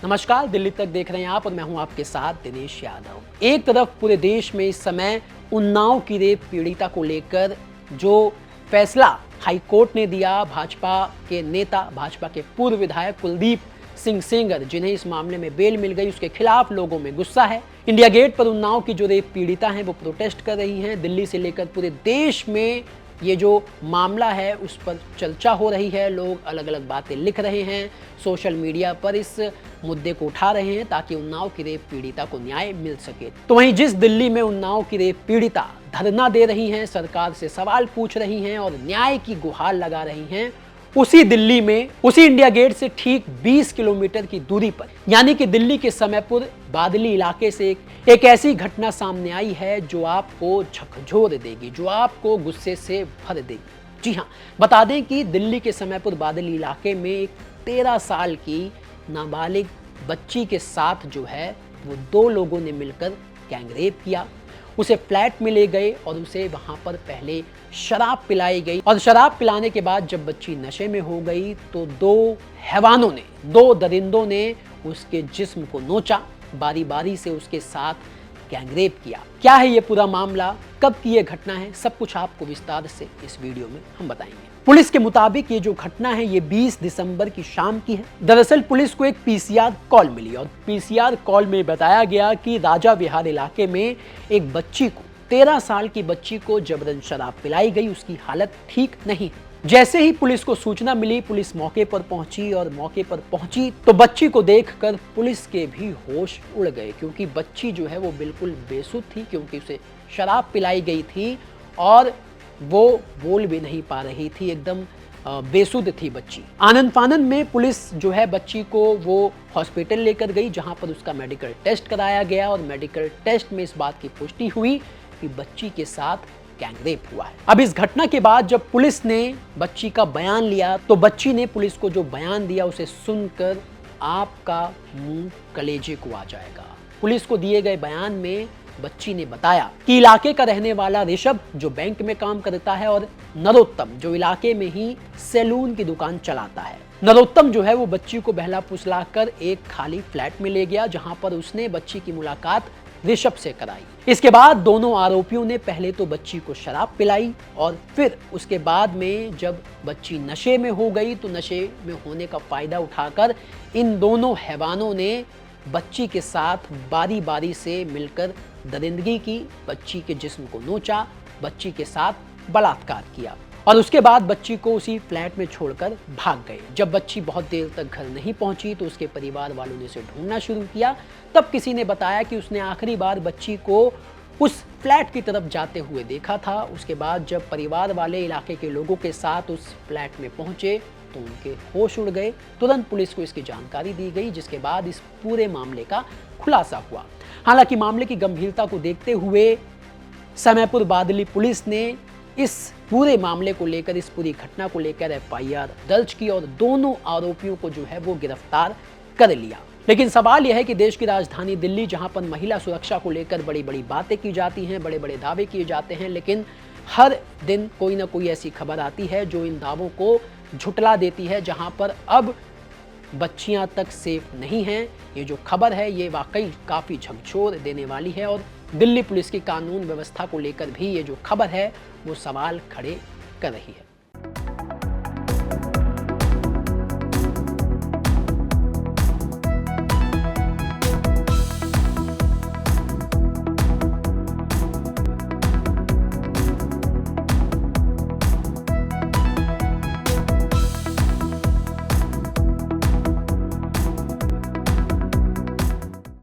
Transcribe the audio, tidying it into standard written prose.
नमस्कार, दिल्ली तक देख रहे हैं आप और मैं हूं आपके साथ दिनेश यादव। एक तरफ पूरे देश में इस समय उन्नाव की रेप पीड़िता को लेकर जो फैसला हाईकोर्ट ने दिया, भाजपा के नेता, भाजपा के पूर्व विधायक कुलदीप सिंह सेंगर, जिन्हें इस मामले में बेल मिल गई, उसके खिलाफ लोगों में गुस्सा है। इंडिया गेट पर उन्नाव की जो रेप पीड़िता हैं वो प्रोटेस्ट कर रही हैं। दिल्ली से लेकर पूरे देश में ये जो मामला है उस पर चर्चा हो रही है। लोग अलग अलग बातें लिख रहे हैं, सोशल मीडिया पर इस मुद्दे को उठा रहे हैं ताकि उन्नाव की रेप पीड़िता को न्याय मिल सके। तो वहीं जिस दिल्ली में उन्नाव की रेप पीड़िता धरना दे रही हैं, सरकार से सवाल पूछ रही हैं और न्याय की गुहार लगा रही हैं, उसी दिल्ली में, उसी इंडिया गेट से ठीक 20 किलोमीटर की दूरी पर, यानी कि दिल्ली के समयपुर बादली इलाके से एक ऐसी घटना सामने आई है जो आपको झकझोर देगी, जो आपको गुस्से से भर देगी। जी हाँ, बता दें कि दिल्ली के समयपुर बादली इलाके में एक 13 साल की नाबालिग बच्ची के साथ जो है वो 2 लोगों ने मिलकर गैंगरेप किया। उसे फ्लैट में ले गए और उसे वहां पर पहले शराब पिलाई गई और शराब पिलाने के बाद जब बच्ची नशे में हो गई तो 2 हैवानों ने, 2 दरिंदों ने उसके जिस्म को नोचा, बारी बारी से उसके साथ गैंगरेप किया। क्या है ये पूरा मामला, कब की ये घटना है, सब कुछ आपको विस्तार से इस वीडियो में हम बताएंगे। पुलिस के मुताबिक ये जो घटना है ये 20 दिसंबर की शाम की है। दरअसल पुलिस को एक पीसीआर कॉल मिली और पीसीआर कॉल में बताया गया कि राजा विहार इलाके में एक बच्ची को, 13 साल की बच्ची को जबरन शराब पिलाई गई, उसकी हालत ठीक नहीं है। जैसे ही पुलिस को सूचना मिली, पुलिस मौके पर पहुंची और मौके पर पहुंची तो बच्ची को देखकर पुलिस के भी होश उड़ गए, क्योंकि बच्ची जो है वो बिल्कुल बेसुध थी, क्योंकि उसे शराब पिलाई गई थी और वो बोल भी नहीं पा रही थी, एकदम बेसुध थी बच्ची। आनंद फानन में पुलिस जो है बच्ची को वो हॉस्पिटल लेकर गई, जहां पर उसका मेडिकल टेस्ट कराया गया और मेडिकल टेस्ट में इस बात की पुष्टि हुई कि बच्ची के साथ गैंगरेप हुआ है। अब इस घटना के बाद जब पुलिस ने बच्ची का बयान लिया तो बच्ची ने पुलिस को जो बयान दिया उसे सुनकर आपका मुंह कलेजे को आ जाएगा। पुलिस को दिए गए बयान में बच्ची ने बताया कि इलाके का रहने वाला ऋषभ जो बैंक में काम करता है और नरोत्तम जो इलाके में ही सैलून की दुकान चलाता है। नरोत्तम जो है वो बच्ची को बहला फुसलाकर एक खाली फ्लैट में ले गया, जहां पर उसने बच्ची की मुलाकात ऋषभ से कराई। इसके बाद दोनों आरोपियों ने पहले तो बच्ची को शराब पिलाई और फिर उसके बाद में जब बच्ची नशे में हो गई तो नशे में होने का फायदा उठाकर इन दोनों हैवानों ने बच्ची के साथ बारी बारी से मिलकर दरिंदगी की, बच्ची के जिस्म को नोचा, बच्ची के साथ बलात्कार किया और उसके बाद बच्ची को उसी फ्लैट में छोड़कर भाग गए। जब बच्ची बहुत देर तक घर नहीं पहुंची तो उसके परिवार वालों ने उसे ढूंढना शुरू किया। तब किसी ने बताया कि उसने आखिरी बार बच्ची को उस फ्लैट की तरफ जाते हुए देखा था। उसके बाद जब परिवार वाले इलाके के लोगों के साथ उस फ्लैट में पहुंचे तो उनके होश उड़ गए। तुरंत पुलिस को इसकी जानकारी दी गई, जिसके बाद इस पूरे मामले का खुलासा हुआ। हालांकि मामले की गंभीरता को देखते हुए समयपुर बादली पुलिस ने इस पूरे मामले को लेकर, इस पूरी घटना को लेकर एफआईआर दर्ज की और दोनों आरोपियों को जो है वो गिरफ्तार कर लिया। लेकिन सवाल यह है कि देश की राजधानी दिल्ली, जहां पर महिला सुरक्षा को लेकर बड़ी बड़ी बातें की जाती हैं, बड़े बड़े दावे किए जाते हैं, लेकिन हर दिन कोई ना कोई ऐसी खबर आती है जो इन दावों को झुटला देती है, जहां पर अब बच्चियां तक सेफ नहीं हैं। ये जो खबर है ये वाकई काफ़ी झकझोर देने वाली है और दिल्ली पुलिस की कानून व्यवस्था को लेकर भी ये जो खबर है वो सवाल खड़े कर रही है।